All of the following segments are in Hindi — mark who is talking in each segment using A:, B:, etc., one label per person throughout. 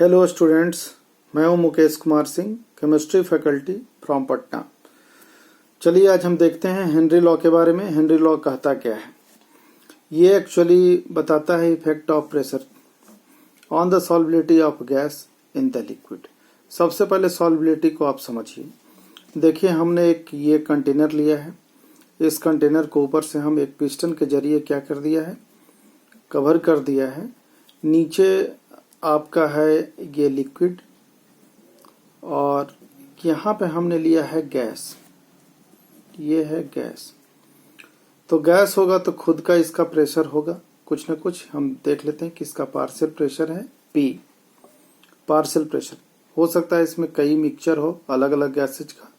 A: हेलो स्टूडेंट्स, मैं हूं Mukesh Kumar Singh, chemistry faculty from Patna. चलिए आज हम देखते हैं हेनरी लॉ के बारे में। हेनरी लॉ कहता क्या है? ये एक्चुअली बताता है effect of pressure on the solubility of gas in the liquid. सबसे पहले सॉल्युबिलिटी को आप समझिए। देखिए, हमने एक ये कंटेनर लिया है। इस कंटेनर को ऊपर से हम एक पिस्टन के जरिए क्या कर दिया है, कवर कर दिया है। नीचे आपका है ये लिक्विड और यहाँ पे हमने लिया है गैस। ये है गैस। तो गैस होगा तो खुद का इसका प्रेशर होगा कुछ ना कुछ। हम देख लेते हैं कि इसका पार्शियल प्रेशर है P। पार्शियल प्रेशर हो सकता है इसमें कई मिक्सचर हो अलग अलग गैसेज का,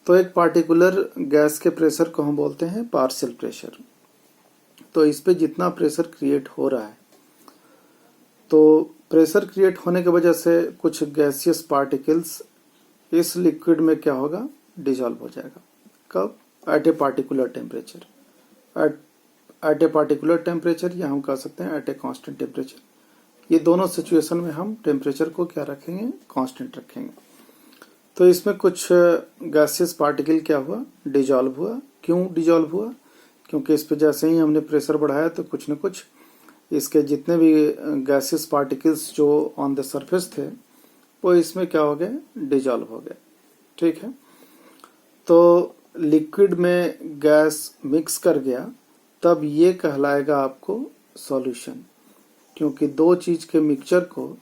A: तो एक पार्टिकुलर गैस के प्रेशर को हम बोलते हैं पार्शियल प्रेशर। तो इस पे जितना प्रेशर क्रिएट हो रहा है, तो प्रेशर क्रिएट होने की वजह से कुछ गैसियस पार्टिकल्स इस लिक्विड में क्या होगा, डिजॉल्व हो जाएगा। कब? At a particular temperature. At a particular temperature या हम कह सकते हैं एट ए कांस्टेंट टेम्परेचर। ये दोनों सिचुएशन में हम टेम्परेचर को क्या रखेंगे, कांस्टेंट रखेंगे। तो इसमें कुछ गैसियस पार्टिकल क्या हुआ, डिजॉल्व हुआ। क्यों डिजॉल्व हुआ? क्योंकि इस पे जैसे ही हमने प्रेशर बढ़ाया तो कुछ न कुछ इसके जितने भी गैसियस पार्टिकल्स जो ऑन द सरफेस थे वो इसमें क्या हो गए, डिजॉल्व हो गए। ठीक है, तो लिक्विड में गैस मिक्स कर गया, तब ये कहलाएगा आपको सॉल्यूशन। क्योंकि दो चीज के मिक्सचर को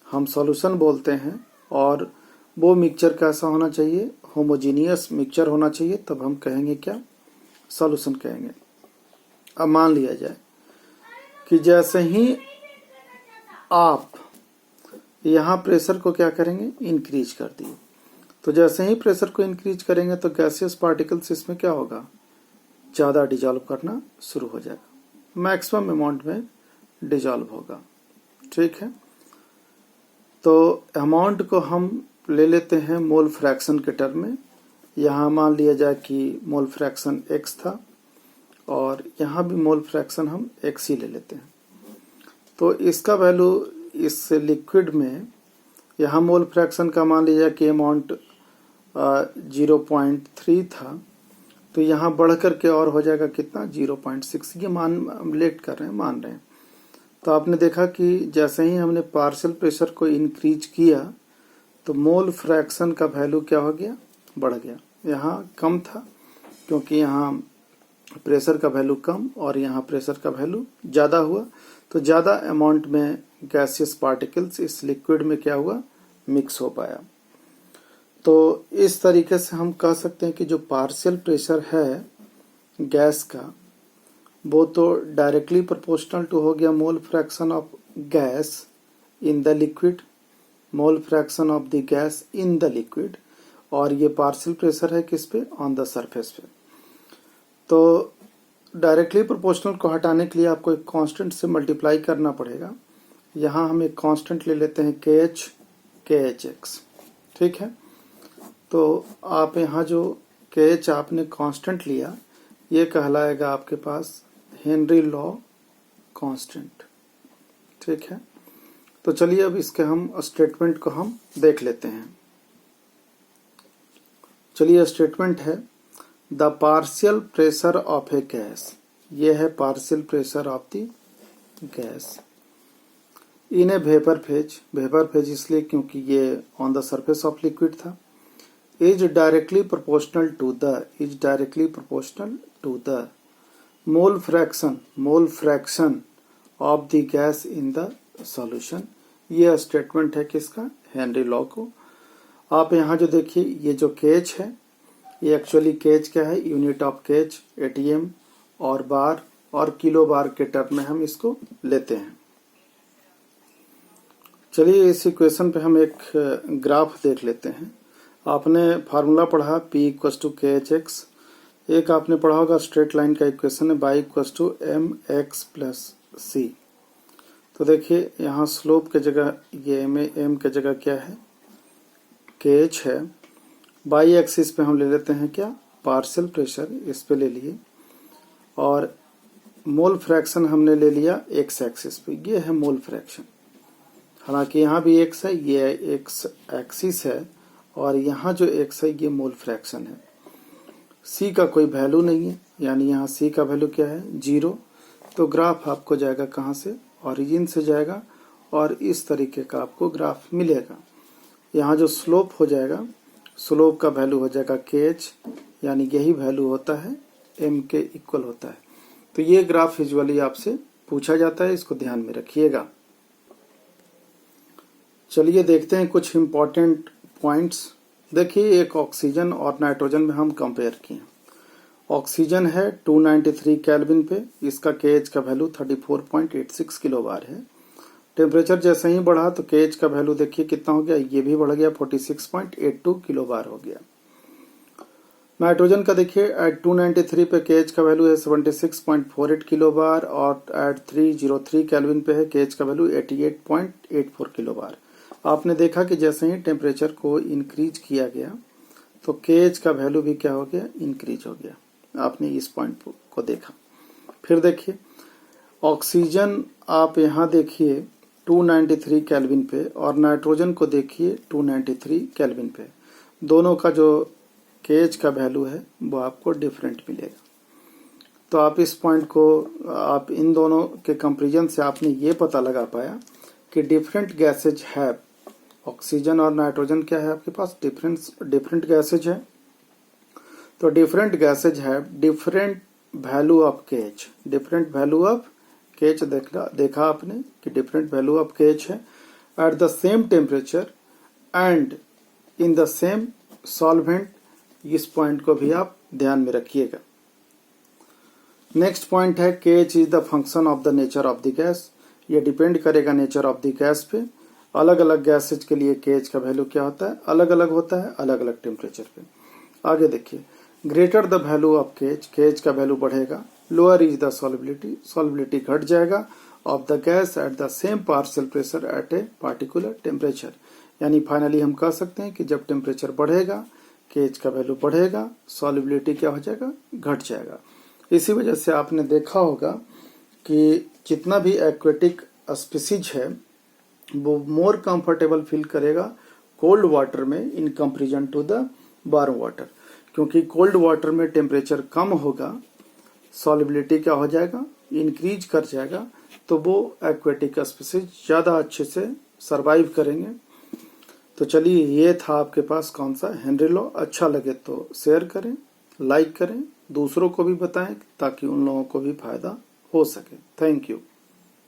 A: हम सॉल्यूशन बोलते हैं, और वो मिक्सचर कैसा होना चाहिए, होमोजीनियस मिक्सचर होना चाहिए, तब हम कहेंगे क्या, सॉल्यूशन कहेंगे। अब मान लिया जाए कि जैसे ही आप यहाँ प्रेशर को क्या करेंगे, इंक्रीज कर दिए, तो जैसे ही प्रेशर को इंक्रीज करेंगे तो गैसियस पार्टिकल्स इसमें क्या होगा, ज़्यादा डिजॉल्व करना शुरू हो जाएगा, मैक्सिमम अमाउंट में डिजॉल्व होगा। ठीक है, तो अमाउंट को हम ले लेते हैं मोल फ्रैक्शन के टर्म में। यहाँ मान लिया जाए कि मोल फ्रैक्शन x था और यहाँ भी मोल फ्रैक्शन हम x ही ले लेते हैं। तो इसका वैल्यू इस लिक्विड में, यहाँ मोल फ्रैक्शन का मान लीजिए कि अमाउंट 0.3 था, तो यहाँ बढ़ करके और हो जाएगा कितना, 0.6। ये मान लेट कर रहे हैं, मान रहे हैं। तो आपने देखा कि जैसे ही हमने पार्शियल प्रेशर को इंक्रीज किया तो मोल फ्रैक्शन का वैल्यू क्या हो गया, बढ़ गया। यहाँ कम था क्योंकि यहाँ प्रेशर का वैल्यू कम और यहाँ प्रेशर का वैल्यू ज़्यादा हुआ, तो ज़्यादा अमाउंट में गैसियस पार्टिकल्स इस लिक्विड में क्या हुआ, मिक्स हो पाया। तो इस तरीके से हम कह सकते हैं कि जो पार्शियल प्रेशर है गैस का, वो तो डायरेक्टली प्रोपोर्शनल टू हो गया मोल fraction of gas in the liquid, mole fraction of the gas in the liquid, और ये पार्शियल प्रेशर है किस पे, ऑन द सरफेस पे। तो डायरेक्टली प्रोपोर्शनल को हटाने के लिए आपको एक कांस्टेंट से मल्टीप्लाई करना पड़ेगा। यहाँ हम एक कांस्टेंट ले लेते हैं KH/x। ठीक है, तो आप यहाँ जो KH आपने कांस्टेंट लिया, ये कहलाएगा आपके पास हेनरी लॉ कांस्टेंट। ठीक है, तो चलिए अब इसके हम स्टेटमेंट को हम देख लेते हैं। चलिए, स्टेटमेंट है the partial pressure of a gas. ये है partial pressure of the gas in a vapour phase. Vapour phase इसलिए क्योंकि ये on the surface of liquid था। Is directly proportional to the mole fraction of the gas in the solution. ये स्टेटमेंट है किसका, हेनरी लॉ को। आप यहाँ जो देखिए, ये जो KH है, ये एक्चुअली KH क्या है, यूनिट ऑफ KH ATM और बार और किलो बार के टर्म में हम इसको लेते हैं। चलिए इस इक्वेशन पे हम एक ग्राफ देख लेते हैं। आपने फार्मूला पढ़ा P=KHX। एक आपने पढ़ा होगा स्ट्रेट लाइन का इक्वेशन है y=mx+c। तो देखिए यहाँ स्लोप के जगह ये m के जगह क्या है, KH है। बाई एक्सिस पे हम ले लेते हैं क्या, पार्शियल प्रेशर, इस पे ले लिए, और मोल फ्रैक्शन हमने ले लिया x एक्सिस पे, ये है मोल फ्रैक्शन। हालांकि यहाँ भी एक्स है, ये एक्स एक्सिस है, और यहाँ जो एक्स है ये मोल फ्रैक्शन है। सी का कोई वैल्यू नहीं है, यानी यहाँ सी का वैल्यू क्या है 0। तो ग्राफ आपको जाएगा कहाँ से, ओरिजिन से जाएगा, और इस तरीके का आपको ग्राफ मिलेगा। यहाँ जो स्लोप हो जाएगा, स्लोप का वैल्यू हो जाएगा KH, यानी यही वैल्यू होता है M के इक्वल होता है। तो ये ग्राफ यूजुअली आपसे पूछा जाता है, इसको ध्यान में रखिएगा। चलिए देखते हैं कुछ इंपॉर्टेंट पॉइंट्स। देखिए, एक ऑक्सीजन और नाइट्रोजन में हम कंपेयर किए। ऑक्सीजन है 293 केल्विन पे, इसका KH का वैल्यू 34.86 किलोबार है। टेम्परेचर जैसे ही बढ़ा तो KH का वैल्यू देखिए कितना हो गया, ये भी बढ़ गया, 46.82 किलोबार हो गया। नाइट्रोजन का देखिए एट 293 पे KH का वैल्यू है 76.48 किलोबार, और एट 303 केल्विन पे है KH का वैल्यू 88.84 किलोबार। आपने देखा कि जैसे ही टेम्परेचर को इंक्रीज किया गया तो KH का वैल्यू भी क्या हो गया, इंक्रीज हो गया। आपने इस पॉइंट को देखा। फिर देखिए ऑक्सीजन, आप यहाँ देखिए 293 केल्विन पे, और नाइट्रोजन को देखिए 293 केल्विन पे। दोनों का जो KH का वैल्यू है वो आपको डिफरेंट मिलेगा। तो आप इस पॉइंट को, आप इन दोनों के कंपैरिजन से आपने ये पता लगा पाया कि डिफरेंट गैसेज है। ऑक्सीजन और नाइट्रोजन क्या है आपके पास, डिफरेंट गैसेज है। तो डिफरेंट गैसेज है different value of KH, different value of KH देखा आपने कि डिफरेंट वैल्यू ऑफ KH है at the same temperature and in the same solvent. इस पॉइंट को भी आप ध्यान में रखिएगा। नेक्स्ट पॉइंट है KH is the function of the nature of the gas. ये डिपेंड करेगा नेचर ऑफ द गैस पे। अलग अलग गैसेज के लिए KH का वैल्यू क्या होता है, अलग अलग होता है, अलग अलग टेम्परेचर पे। आगे देखिए, greater the value of KH का वैल्यू बढ़ेगा, लोअर इज द सॉल्युबिलिटी घट जाएगा of the gas at the same partial pressure at a particular temperature. यानी फाइनली हम कह सकते हैं कि जब टेम्परेचर बढ़ेगा KH का वैल्यू बढ़ेगा, सॉल्युबिलिटी क्या हो जाएगा, घट जाएगा। इसी वजह से आपने देखा होगा कि जितना भी एक्वेटिक स्पीसीज है वो मोर कंफर्टेबल फील करेगा कोल्ड वाटर में in comparison to the warm water, क्योंकि कोल्ड वाटर में टेम्परेचर कम होगा, सॉल्युबिलिटी क्या हो जाएगा, इंक्रीज कर जाएगा, तो वो एक्वेटिक स्पीसीज ज्यादा अच्छे से सरवाइव करेंगे। तो चलिए, ये था आपके पास कौन सा हेनरी लॉ। अच्छा लगे तो शेयर करें, लाइक करें, दूसरों को भी बताएं ताकि उन लोगों को भी फायदा हो सके। Thank you.